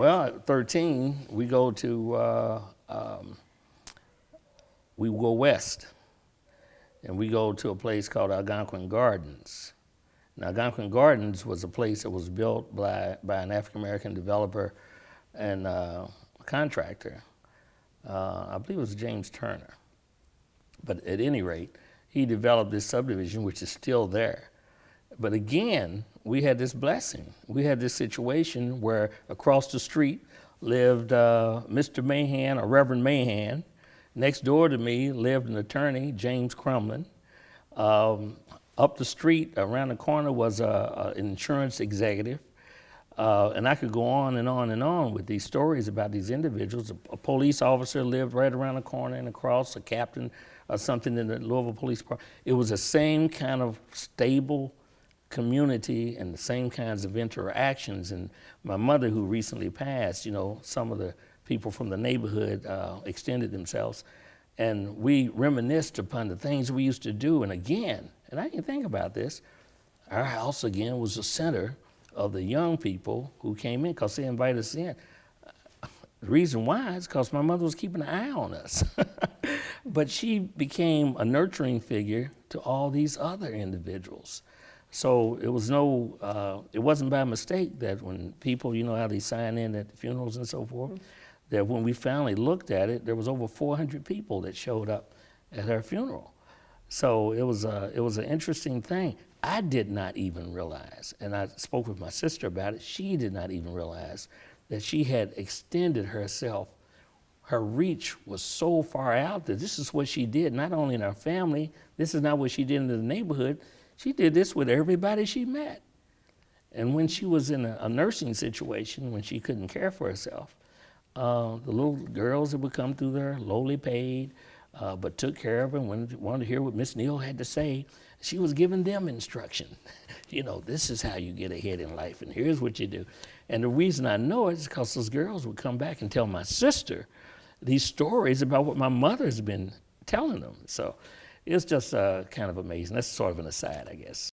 Well, at 13, we go west, and we go to a place called Algonquin Gardens. Now, Algonquin Gardens was a place that was built by an African-American developer and contractor. I believe it was James Turner. But at any rate, he developed this subdivision, which is still there. But again, we had this blessing. We had this situation where across the street lived Mr. Mahan, or Reverend Mahan. Next door to me lived an attorney, James Crumlin. Up the street, around the corner, was an insurance executive. And I could go on and on and on with these stories about these individuals. A police officer lived right around the corner and across, a captain or something in the Louisville Police Department. It was the same kind of stable community and the same kinds of interactions. And my mother, who recently passed, you know, some of the people from the neighborhood extended themselves. And we reminisced upon the things we used to do. And again, and I can think about this, our house again was the center of the young people who came in because they invited us in. The reason why is because my mother was keeping an eye on us. But she became a nurturing figure to all these other individuals. So it was it wasn't by mistake that when people, you know how they sign in at funerals and so forth, that when we finally looked at it, there was over 400 people that showed up at her funeral. So it was an interesting thing. I did not even realize, and I spoke with my sister about it, she did not even realize that she had extended herself. Her reach was so far out that this is what she did, not only in our family, this is not what she did in the neighborhood, she did this with everybody she met. And when she was in a nursing situation, when she couldn't care for herself, the little girls that would come through there, lowly paid, but took care of her and wanted to hear what Miss Neal had to say. She was giving them instruction. You know, this is how you get ahead in life, and here's what you do. And the reason I know it is because those girls would come back and tell my sister these stories about what my mother's been telling them. So it's just kind of amazing. That's sort of an aside, I guess.